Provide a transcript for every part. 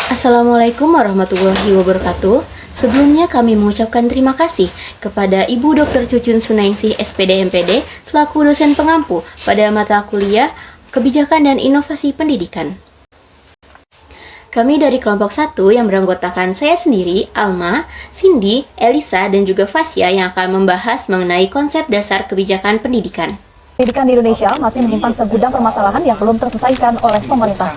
Assalamualaikum warahmatullahi wabarakatuh. Sebelumnya kami mengucapkan terima kasih kepada Ibu Dr. Cucun Sunaingsi SPD MPD selaku dosen pengampu pada mata kuliah Kebijakan dan Inovasi Pendidikan. Kami dari kelompok 1 yang beranggotakan saya sendiri, Alma, Cindy, Elisa, dan juga Fasya yang akan membahas mengenai konsep dasar kebijakan pendidikan. Pendidikan di Indonesia masih menyimpan segudang permasalahan yang belum terselesaikan oleh pemerintah.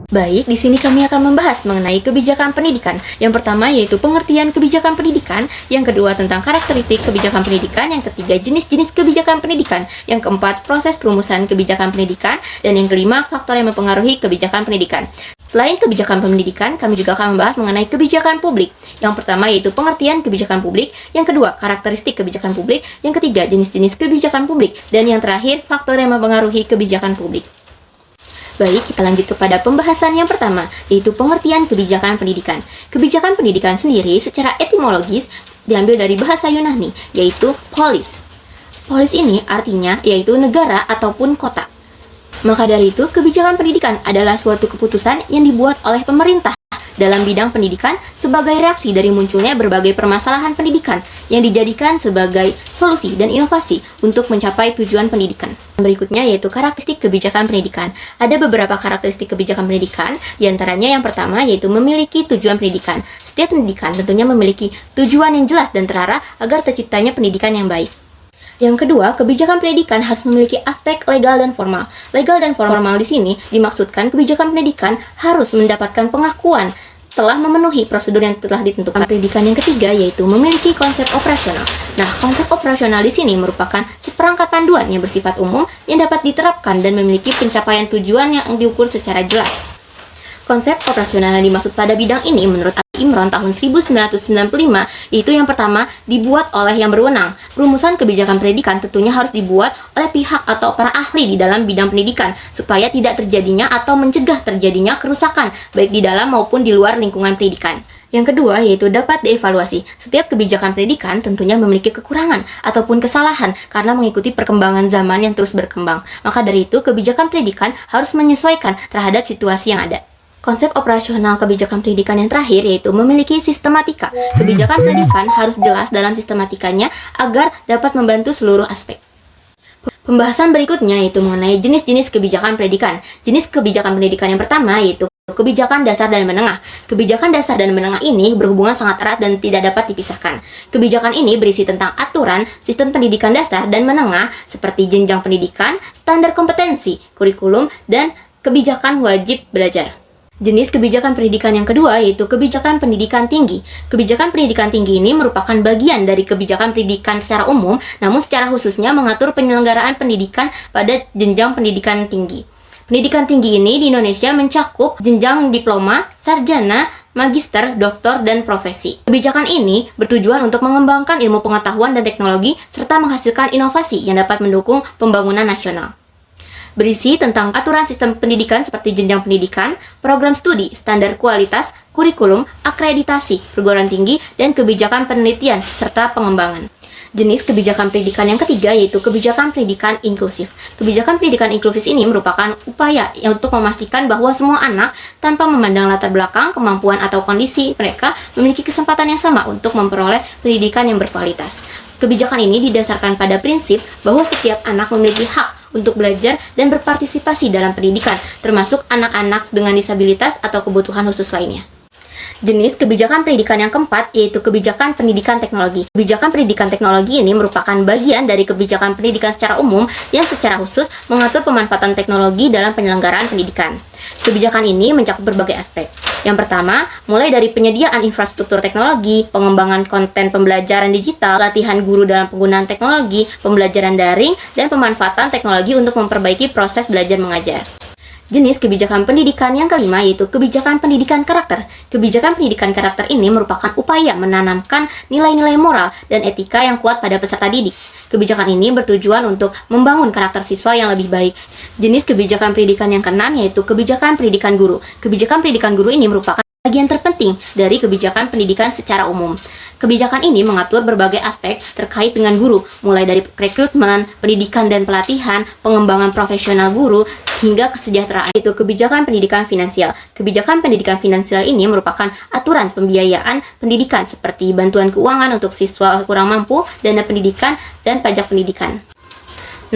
Baik, di sini kami akan membahas mengenai kebijakan pendidikan. Yang pertama yaitu pengertian kebijakan pendidikan, yang kedua tentang karakteristik kebijakan pendidikan, yang ketiga jenis-jenis kebijakan pendidikan, yang keempat proses perumusan kebijakan pendidikan, dan yang kelima faktor yang mempengaruhi kebijakan pendidikan. Selain kebijakan pendidikan, kami juga akan membahas mengenai kebijakan publik. Yang pertama yaitu pengertian kebijakan publik, yang kedua karakteristik kebijakan publik, yang ketiga jenis-jenis kebijakan publik, dan yang terakhir faktor yang mempengaruhi kebijakan publik. Baik, kita lanjut kepada pembahasan yang pertama, yaitu pengertian kebijakan pendidikan. Kebijakan pendidikan sendiri secara etimologis diambil dari bahasa Yunani, yaitu polis. Polis ini artinya yaitu negara ataupun kota. Maka dari itu, kebijakan pendidikan adalah suatu keputusan yang dibuat oleh pemerintah dalam bidang pendidikan sebagai reaksi dari munculnya berbagai permasalahan pendidikan yang dijadikan sebagai solusi dan inovasi untuk mencapai tujuan pendidikan. Berikutnya yaitu karakteristik kebijakan pendidikan. Ada beberapa karakteristik kebijakan pendidikan, diantaranya yang pertama yaitu memiliki tujuan pendidikan. Setiap pendidikan tentunya memiliki tujuan yang jelas dan terarah agar terciptanya pendidikan yang baik. Yang kedua, kebijakan pendidikan harus memiliki aspek legal dan formal. Legal dan formal di sini dimaksudkan kebijakan pendidikan harus mendapatkan pengakuan telah memenuhi prosedur yang telah ditentukan. Pendidikan yang ketiga yaitu memiliki konsep operasional. Nah, konsep operasional di sini merupakan seperangkat panduan yang bersifat umum yang dapat diterapkan dan memiliki pencapaian tujuan yang diukur secara jelas. Konsep operasional yang dimaksud pada bidang ini menurut Imron tahun 1995 yaitu yang pertama dibuat oleh yang berwenang. Rumusan kebijakan pendidikan tentunya harus dibuat oleh pihak atau para ahli di dalam bidang pendidikan supaya tidak terjadinya atau mencegah terjadinya kerusakan baik di dalam maupun di luar lingkungan pendidikan. Yang kedua yaitu dapat dievaluasi. Setiap kebijakan pendidikan tentunya memiliki kekurangan ataupun kesalahan karena mengikuti perkembangan zaman yang terus berkembang. Maka dari itu kebijakan pendidikan harus menyesuaikan terhadap situasi yang ada. Konsep operasional kebijakan pendidikan yang terakhir yaitu memiliki sistematika. Kebijakan pendidikan harus jelas dalam sistematikanya agar dapat membantu seluruh aspek. Pembahasan berikutnya yaitu mengenai jenis-jenis kebijakan pendidikan. Jenis kebijakan pendidikan yang pertama yaitu kebijakan dasar dan menengah. Kebijakan dasar dan menengah ini berhubungan sangat erat dan tidak dapat dipisahkan. Kebijakan ini berisi tentang aturan, sistem pendidikan dasar dan menengah seperti jenjang pendidikan, standar kompetensi, kurikulum, dan kebijakan wajib belajar. Jenis kebijakan pendidikan yang kedua yaitu kebijakan pendidikan tinggi. Kebijakan pendidikan tinggi ini merupakan bagian dari kebijakan pendidikan secara umum, namun secara khususnya mengatur penyelenggaraan pendidikan pada jenjang pendidikan tinggi. Pendidikan tinggi ini di Indonesia mencakup jenjang diploma, sarjana, magister, doktor, dan profesi. Kebijakan ini bertujuan untuk mengembangkan ilmu pengetahuan dan teknologi serta menghasilkan inovasi yang dapat mendukung pembangunan nasional. Berisi tentang aturan sistem pendidikan seperti jenjang pendidikan, program studi, standar kualitas, kurikulum, akreditasi, perguruan tinggi, dan kebijakan penelitian serta pengembangan. Jenis kebijakan pendidikan yang ketiga yaitu kebijakan pendidikan inklusif. Kebijakan pendidikan inklusif ini merupakan upaya untuk memastikan bahwa semua anak tanpa memandang latar belakang, kemampuan, atau kondisi mereka memiliki kesempatan yang sama untuk memperoleh pendidikan yang berkualitas. Kebijakan ini didasarkan pada prinsip bahwa setiap anak memiliki hak untuk belajar dan berpartisipasi dalam pendidikan, termasuk anak-anak dengan disabilitas atau kebutuhan khusus lainnya. Jenis kebijakan pendidikan yang keempat yaitu kebijakan pendidikan teknologi. Kebijakan pendidikan teknologi ini merupakan bagian dari kebijakan pendidikan secara umum yang secara khusus mengatur pemanfaatan teknologi dalam penyelenggaraan pendidikan. Kebijakan ini mencakup berbagai aspek. Yang pertama, mulai dari penyediaan infrastruktur teknologi, pengembangan konten pembelajaran digital, latihan guru dalam penggunaan teknologi, pembelajaran daring, dan pemanfaatan teknologi untuk memperbaiki proses belajar mengajar. Jenis kebijakan pendidikan yang kelima yaitu kebijakan pendidikan karakter. Kebijakan pendidikan karakter ini merupakan upaya menanamkan nilai-nilai moral dan etika yang kuat pada peserta didik. Kebijakan ini bertujuan untuk membangun karakter siswa yang lebih baik. Jenis kebijakan pendidikan yang keenam yaitu kebijakan pendidikan guru. Kebijakan pendidikan guru ini merupakan bagian terpenting dari kebijakan pendidikan secara umum. Kebijakan ini mengatur berbagai aspek terkait dengan guru, mulai dari rekrutmen, pendidikan dan pelatihan, pengembangan profesional guru, hingga kesejahteraan. Itu kebijakan pendidikan finansial. Kebijakan pendidikan finansial ini merupakan aturan pembiayaan pendidikan seperti bantuan keuangan untuk siswa kurang mampu, dana pendidikan, dan pajak pendidikan.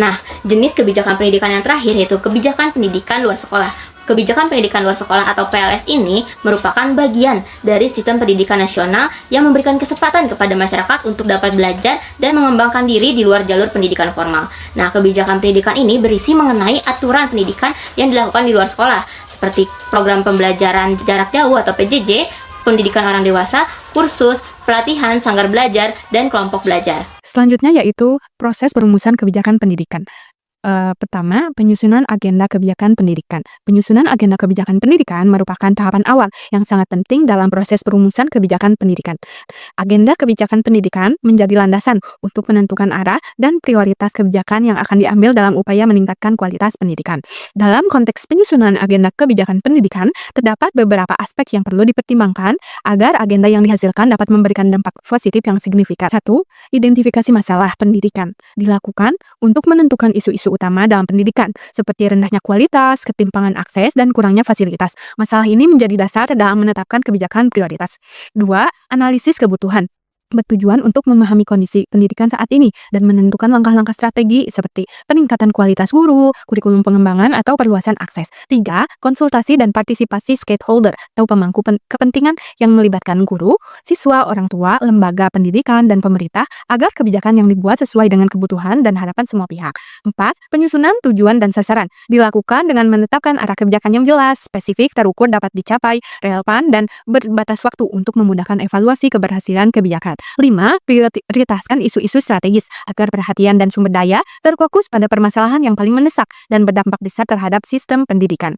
Nah, jenis kebijakan pendidikan yang terakhir yaitu kebijakan pendidikan luar sekolah. Kebijakan pendidikan luar sekolah atau PLS ini merupakan bagian dari sistem pendidikan nasional yang memberikan kesempatan kepada masyarakat untuk dapat belajar dan mengembangkan diri di luar jalur pendidikan formal. Nah, kebijakan pendidikan ini berisi mengenai aturan pendidikan yang dilakukan di luar sekolah, seperti program pembelajaran jarak jauh atau PJJ, pendidikan orang dewasa, kursus, pelatihan, sanggar belajar, dan kelompok belajar. Selanjutnya yaitu proses perumusan kebijakan pendidikan. Pertama, penyusunan agenda kebijakan pendidikan. Penyusunan agenda kebijakan pendidikan merupakan tahapan awal yang sangat penting dalam proses perumusan kebijakan pendidikan. Agenda kebijakan pendidikan menjadi landasan untuk menentukan arah dan prioritas kebijakan yang akan diambil dalam upaya meningkatkan kualitas pendidikan. Dalam konteks penyusunan agenda kebijakan pendidikan, terdapat beberapa aspek yang perlu dipertimbangkan agar agenda yang dihasilkan dapat memberikan dampak positif yang signifikan. 1. Identifikasi masalah pendidikan dilakukan untuk menentukan isu-isu utama dalam pendidikan, seperti rendahnya kualitas, ketimpangan akses, dan kurangnya fasilitas. Masalah ini menjadi dasar dalam menetapkan kebijakan prioritas. 2. Analisis kebutuhan bertujuan untuk memahami kondisi pendidikan saat ini dan menentukan langkah-langkah strategi seperti peningkatan kualitas guru, kurikulum pengembangan, atau perluasan akses. 3. Konsultasi dan partisipasi stakeholder atau pemangku kepentingan yang melibatkan guru, siswa, orang tua, lembaga pendidikan, dan pemerintah agar kebijakan yang dibuat sesuai dengan kebutuhan dan harapan semua pihak. 4. Penyusunan tujuan dan sasaran dilakukan dengan menetapkan arah kebijakan yang jelas, spesifik, terukur, dapat dicapai, relevan, dan berbatas waktu untuk memudahkan evaluasi keberhasilan kebijakan. 5. Prioritaskan isu-isu strategis agar perhatian dan sumber daya terfokus pada permasalahan yang paling mendesak dan berdampak besar terhadap sistem pendidikan.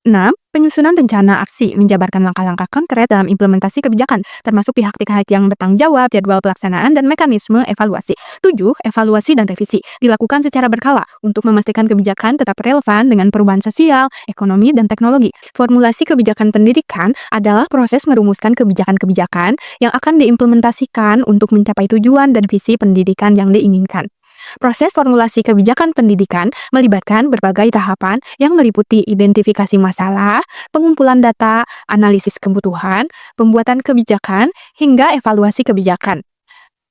6. Penyusunan rencana aksi menjabarkan langkah-langkah konkret dalam implementasi kebijakan, termasuk pihak-pihak yang bertanggung jawab, jadwal pelaksanaan, dan mekanisme evaluasi. 7. Evaluasi dan revisi dilakukan secara berkala untuk memastikan kebijakan tetap relevan dengan perubahan sosial, ekonomi, dan teknologi. Formulasi kebijakan pendidikan adalah proses merumuskan kebijakan-kebijakan yang akan diimplementasikan untuk mencapai tujuan dan visi pendidikan yang diinginkan. Proses formulasi kebijakan pendidikan melibatkan berbagai tahapan yang meliputi identifikasi masalah, pengumpulan data, analisis kebutuhan, pembuatan kebijakan, hingga evaluasi kebijakan.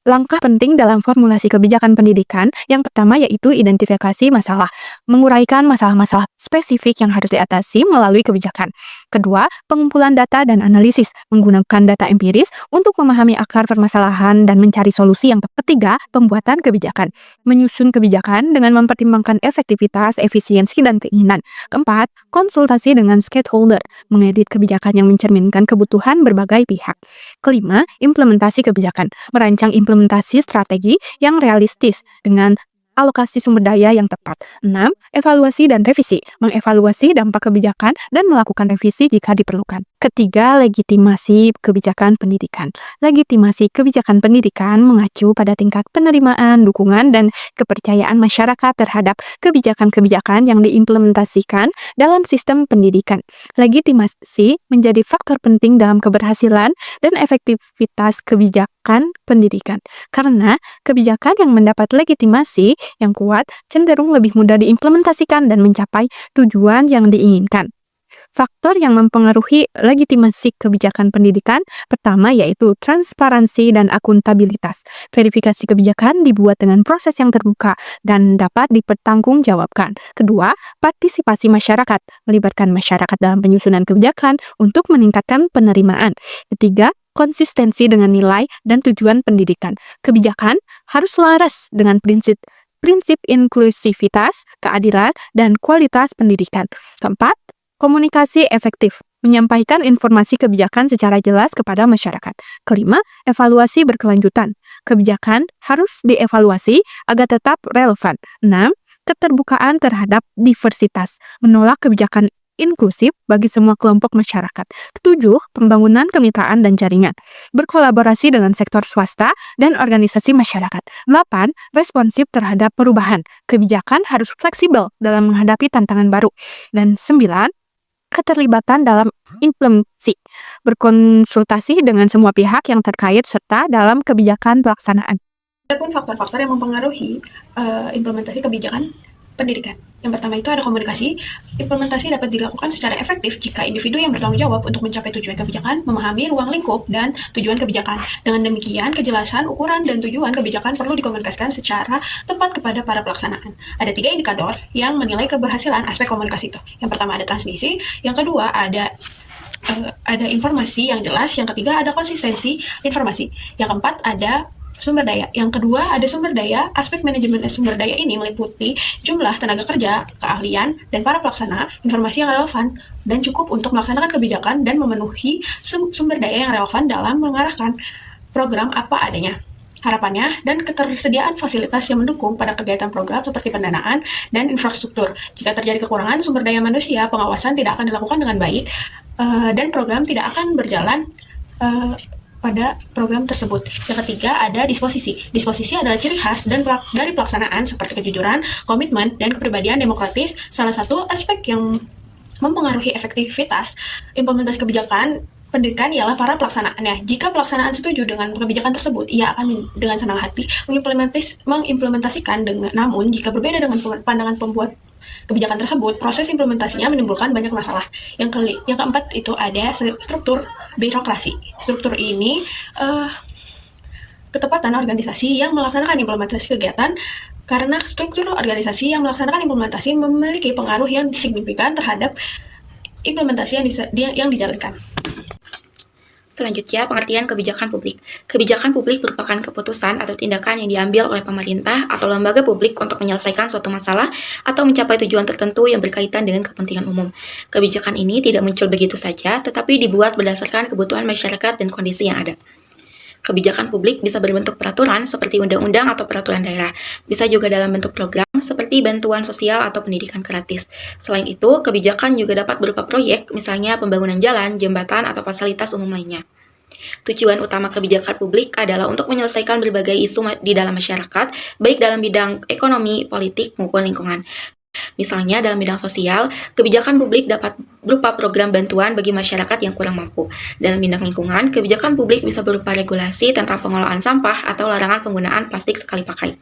Langkah penting dalam formulasi kebijakan pendidikan yang pertama yaitu identifikasi masalah, menguraikan masalah-masalah spesifik yang harus diatasi melalui kebijakan. Kedua, pengumpulan data dan analisis, menggunakan data empiris untuk memahami akar permasalahan dan mencari solusi yang tepat. Ketiga, pembuatan kebijakan, menyusun kebijakan dengan mempertimbangkan efektivitas, efisiensi, dan keinginan. Keempat, konsultasi dengan stakeholder, mengedit kebijakan yang mencerminkan kebutuhan berbagai pihak. Kelima, implementasi kebijakan, merancang implementasi strategi yang realistis dengan alokasi sumber daya yang tepat. 6. Evaluasi dan revisi, mengevaluasi dampak kebijakan dan melakukan revisi jika diperlukan. Ketiga, legitimasi kebijakan pendidikan. Legitimasi kebijakan pendidikan mengacu pada tingkat penerimaan, dukungan, dan kepercayaan masyarakat terhadap kebijakan-kebijakan yang diimplementasikan dalam sistem pendidikan. Legitimasi menjadi faktor penting dalam keberhasilan dan efektivitas kebijakan pendidikan. Karena kebijakan yang mendapat legitimasi yang kuat cenderung lebih mudah diimplementasikan dan mencapai tujuan yang diinginkan. Faktor yang mempengaruhi legitimasi kebijakan pendidikan pertama yaitu transparansi dan akuntabilitas. Verifikasi kebijakan dibuat dengan proses yang terbuka dan dapat dipertanggungjawabkan. Kedua, partisipasi masyarakat, melibatkan masyarakat dalam penyusunan kebijakan untuk meningkatkan penerimaan. Ketiga, konsistensi dengan nilai dan tujuan pendidikan. Kebijakan harus selaras dengan prinsip inklusivitas, keadilan, dan kualitas pendidikan. Keempat, komunikasi efektif, menyampaikan informasi kebijakan secara jelas kepada masyarakat. Kelima, evaluasi berkelanjutan. Kebijakan harus dievaluasi agar tetap relevan. 6. Keterbukaan terhadap diversitas, menolak kebijakan inklusif bagi semua kelompok masyarakat. 7. Pembangunan kemitraan dan jaringan, berkolaborasi dengan sektor swasta dan organisasi masyarakat. 8. Responsif terhadap perubahan, kebijakan harus fleksibel dalam menghadapi tantangan baru. Dan 9. Keterlibatan dalam implementasi, berkonsultasi dengan semua pihak yang terkait serta dalam kebijakan pelaksanaan. Ada pun faktor-faktor yang mempengaruhi implementasi kebijakan pendidikan. Yang pertama itu ada komunikasi. Implementasi dapat dilakukan secara efektif jika individu yang bertanggung jawab untuk mencapai tujuan kebijakan memahami ruang lingkup dan tujuan kebijakan. Dengan demikian, kejelasan, ukuran, dan tujuan kebijakan perlu dikomunikasikan secara tepat kepada para pelaksanaan. Ada 3 indikator yang menilai keberhasilan aspek komunikasi itu. Yang pertama ada transmisi, yang kedua ada informasi yang jelas, yang ketiga ada konsistensi informasi, yang keempat ada sumber daya. Yang kedua ada sumber daya. Aspek manajemen sumber daya ini meliputi jumlah tenaga kerja, keahlian, dan para pelaksana, informasi yang relevan dan cukup untuk melaksanakan kebijakan dan memenuhi sumber daya yang relevan dalam mengarahkan program apa adanya. Harapannya dan ketersediaan fasilitas yang mendukung pada kegiatan program seperti pendanaan dan infrastruktur. Jika terjadi kekurangan sumber daya manusia, pengawasan tidak akan dilakukan dengan baik dan program tidak akan berjalan pada program tersebut. Yang ketiga ada disposisi. Disposisi adalah ciri khas dari pelaksanaan seperti kejujuran, komitmen, dan kepribadian demokratis. Salah satu aspek yang mempengaruhi efektivitas implementasi kebijakan pendidikan ialah para pelaksanaannya. Jika pelaksanaan setuju dengan kebijakan tersebut, ia akan dengan senang hati mengimplementasikan. Namun, jika berbeda dengan pandangan pembuat kebijakan tersebut, proses implementasinya menimbulkan banyak masalah. Yang keempat itu ada struktur birokrasi. Struktur ini ketepatan organisasi yang melaksanakan implementasi kegiatan, karena struktur organisasi yang melaksanakan implementasi memiliki pengaruh yang signifikan terhadap implementasi yang dijalankan. Selanjutnya, pengertian kebijakan publik. Kebijakan publik merupakan keputusan atau tindakan yang diambil oleh pemerintah atau lembaga publik untuk menyelesaikan suatu masalah atau mencapai tujuan tertentu yang berkaitan dengan kepentingan umum. Kebijakan ini tidak muncul begitu saja, tetapi dibuat berdasarkan kebutuhan masyarakat dan kondisi yang ada. Kebijakan publik bisa berbentuk peraturan seperti undang-undang atau peraturan daerah. Bisa juga dalam bentuk program seperti bantuan sosial atau pendidikan gratis. Selain itu, kebijakan juga dapat berupa proyek, misalnya pembangunan jalan, jembatan, atau fasilitas umum lainnya. Tujuan utama kebijakan publik adalah untuk menyelesaikan berbagai isu di dalam masyarakat, baik dalam bidang ekonomi, politik, maupun lingkungan. Misalnya dalam bidang sosial, kebijakan publik dapat berupa program bantuan bagi masyarakat yang kurang mampu. Dalam bidang lingkungan, kebijakan publik bisa berupa regulasi tentang pengelolaan sampah atau larangan penggunaan plastik sekali pakai.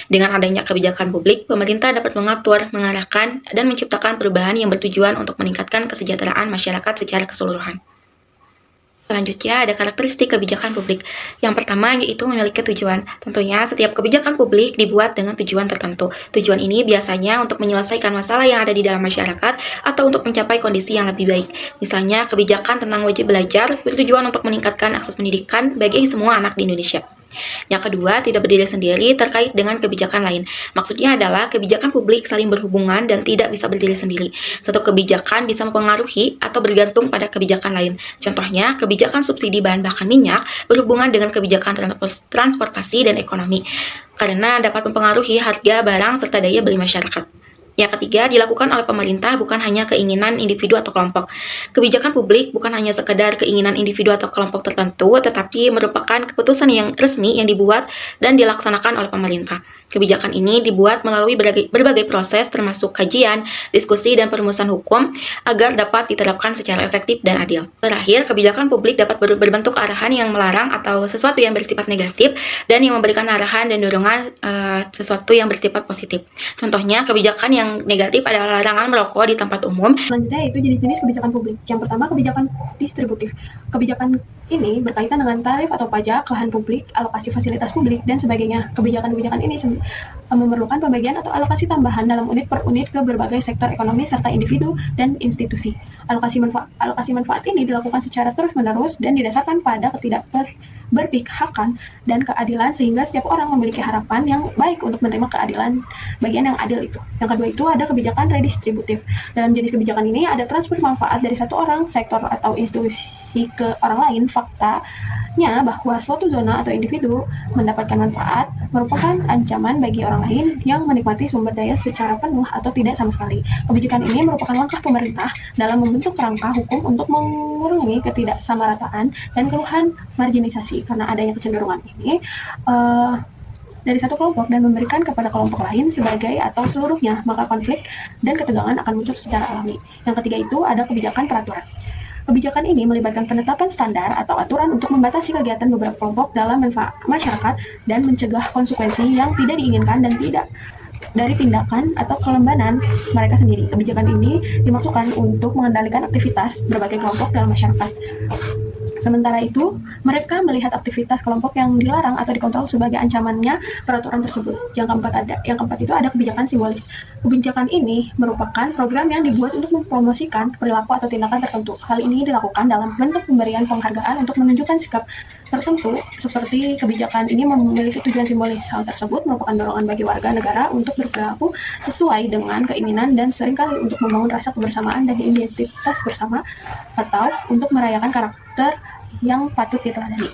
Dengan adanya kebijakan publik, pemerintah dapat mengatur, mengarahkan, dan menciptakan perubahan yang bertujuan untuk meningkatkan kesejahteraan masyarakat secara keseluruhan. Selanjutnya ada karakteristik kebijakan publik. Yang pertama yaitu memiliki tujuan. Tentunya setiap kebijakan publik dibuat dengan tujuan tertentu. Tujuan ini biasanya untuk menyelesaikan masalah yang ada di dalam masyarakat atau untuk mencapai kondisi yang lebih baik. Misalnya kebijakan tentang wajib belajar bertujuan untuk meningkatkan akses pendidikan bagi semua anak di Indonesia. Yang kedua, tidak berdiri sendiri terkait dengan kebijakan lain. Maksudnya adalah kebijakan publik saling berhubungan dan tidak bisa berdiri sendiri. Satu kebijakan bisa mempengaruhi atau bergantung pada kebijakan lain. Contohnya, kebijakan subsidi bahan bakar minyak berhubungan dengan kebijakan transportasi dan ekonomi, karena dapat mempengaruhi harga barang serta daya beli masyarakat. Yang ketiga, dilakukan oleh pemerintah bukan hanya keinginan individu atau kelompok. Kebijakan publik bukan hanya sekedar keinginan individu atau kelompok tertentu, tetapi merupakan keputusan yang resmi yang dibuat dan dilaksanakan oleh pemerintah. Kebijakan ini dibuat melalui berbagai proses termasuk kajian, diskusi, dan perumusan hukum agar dapat diterapkan secara efektif dan adil. Terakhir, kebijakan publik dapat berbentuk arahan yang melarang atau sesuatu yang bersifat negatif dan yang memberikan arahan dan dorongan sesuatu yang bersifat positif. Contohnya, kebijakan yang negatif adalah larangan merokok di tempat umum. Selanjutnya itu jenis-jenis kebijakan publik. Yang pertama, kebijakan distributif. Kebijakan ini berkaitan dengan tarif atau pajak, lahan publik, alokasi fasilitas publik, dan sebagainya. Kebijakan-kebijakan ini memerlukan pembagian atau alokasi tambahan dalam unit per unit ke berbagai sektor ekonomi serta individu dan institusi. Alokasi manfaat ini dilakukan secara terus-menerus dan didasarkan pada berpihakan dan keadilan sehingga setiap orang memiliki harapan yang baik untuk menerima keadilan bagian yang adil itu. Yang kedua itu ada kebijakan redistributif. Dalam jenis kebijakan ini ada transfer manfaat dari satu orang, sektor atau institusi ke orang lain. Faktanya bahwa suatu zona atau individu mendapatkan manfaat merupakan ancaman bagi orang lain yang menikmati sumber daya secara penuh atau tidak sama sekali. Kebijakan ini merupakan langkah pemerintah dalam membentuk kerangka hukum untuk mengurangi ketidaksamarataan dan keluhan marginalisasi. Karena adanya kecenderungan ini dari satu kelompok dan memberikan kepada kelompok lain sebagai atau seluruhnya, maka konflik dan ketegangan akan muncul secara alami. Yang ketiga itu ada kebijakan peraturan. Kebijakan ini melibatkan penetapan standar atau aturan untuk membatasi kegiatan beberapa kelompok dalam masyarakat dan mencegah konsekuensi yang tidak diinginkan dan tidak dari tindakan atau kelembanan mereka sendiri. Kebijakan ini dimaksudkan untuk mengendalikan aktivitas berbagai kelompok dalam masyarakat. Sementara itu, mereka melihat aktivitas kelompok yang dilarang atau dikontrol sebagai ancamannya peraturan tersebut. Yang keempat itu ada kebijakan simbolis. Kebijakan ini merupakan program yang dibuat untuk mempromosikan perilaku atau tindakan tertentu. Hal ini dilakukan dalam bentuk pemberian penghargaan untuk menunjukkan sikap tertentu, seperti kebijakan ini memiliki tujuan simbolis. Hal tersebut merupakan dorongan bagi warga negara untuk berperilaku sesuai dengan keinginan dan seringkali untuk membangun rasa kebersamaan dan identitas bersama atau untuk merayakan karakter yang patut diteladani.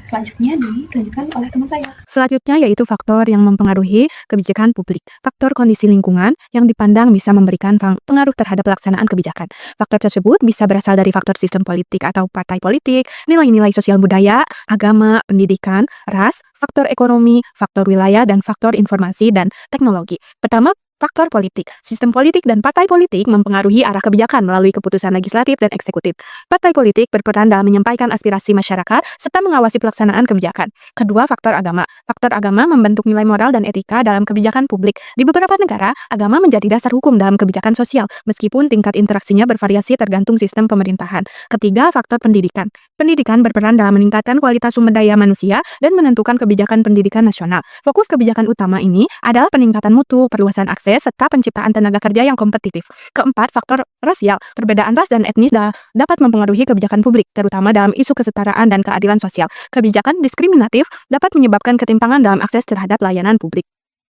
Selanjutnya dilanjutkan oleh teman saya. Selanjutnya yaitu faktor yang mempengaruhi kebijakan publik. Faktor kondisi lingkungan yang dipandang bisa memberikan pengaruh terhadap pelaksanaan kebijakan. Faktor tersebut bisa berasal dari faktor sistem politik atau partai politik, nilai-nilai sosial budaya, agama, pendidikan, ras, faktor ekonomi, faktor wilayah, dan faktor informasi dan teknologi. Pertama, faktor politik. Sistem politik dan partai politik mempengaruhi arah kebijakan melalui keputusan legislatif dan eksekutif. Partai politik berperan dalam menyampaikan aspirasi masyarakat serta mengawasi pelaksanaan kebijakan. Kedua, faktor agama. Faktor agama membentuk nilai moral dan etika dalam kebijakan publik. Di beberapa negara, agama menjadi dasar hukum dalam kebijakan sosial, meskipun tingkat interaksinya bervariasi tergantung sistem pemerintahan. Ketiga, faktor pendidikan. Pendidikan berperan dalam meningkatkan kualitas sumber daya manusia dan menentukan kebijakan pendidikan nasional. Fokus kebijakan utama ini adalah peningkatan mutu, perluasan akses, serta penciptaan tenaga kerja yang kompetitif. Keempat, faktor rasial. Perbedaan ras dan etnis dapat mempengaruhi kebijakan publik, terutama dalam isu kesetaraan dan keadilan sosial. Kebijakan diskriminatif dapat menyebabkan ketimpangan dalam akses terhadap layanan publik.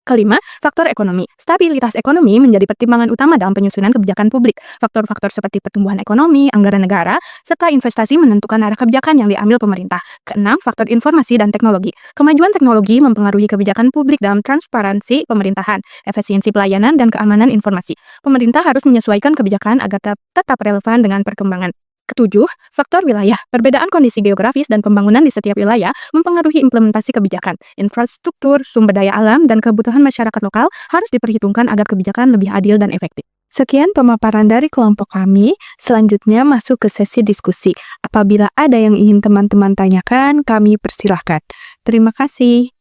Kelima, faktor ekonomi. Stabilitas ekonomi menjadi pertimbangan utama dalam penyusunan kebijakan publik. Faktor-faktor seperti pertumbuhan ekonomi, anggaran negara, serta investasi menentukan arah kebijakan yang diambil pemerintah. Keenam, faktor informasi dan teknologi. Kemajuan teknologi mempengaruhi kebijakan publik dalam transparansi pemerintahan, efisiensi pelayanan, dan keamanan informasi. Pemerintah harus menyesuaikan kebijakan agar tetap relevan dengan perkembangan. Ketujuh, faktor wilayah. Perbedaan kondisi geografis dan pembangunan di setiap wilayah mempengaruhi implementasi kebijakan. Infrastruktur, sumber daya alam, dan kebutuhan masyarakat lokal harus diperhitungkan agar kebijakan lebih adil dan efektif. Sekian pemaparan dari kelompok kami. Selanjutnya masuk ke sesi diskusi. Apabila ada yang ingin teman-teman tanyakan, kami persilahkan. Terima kasih.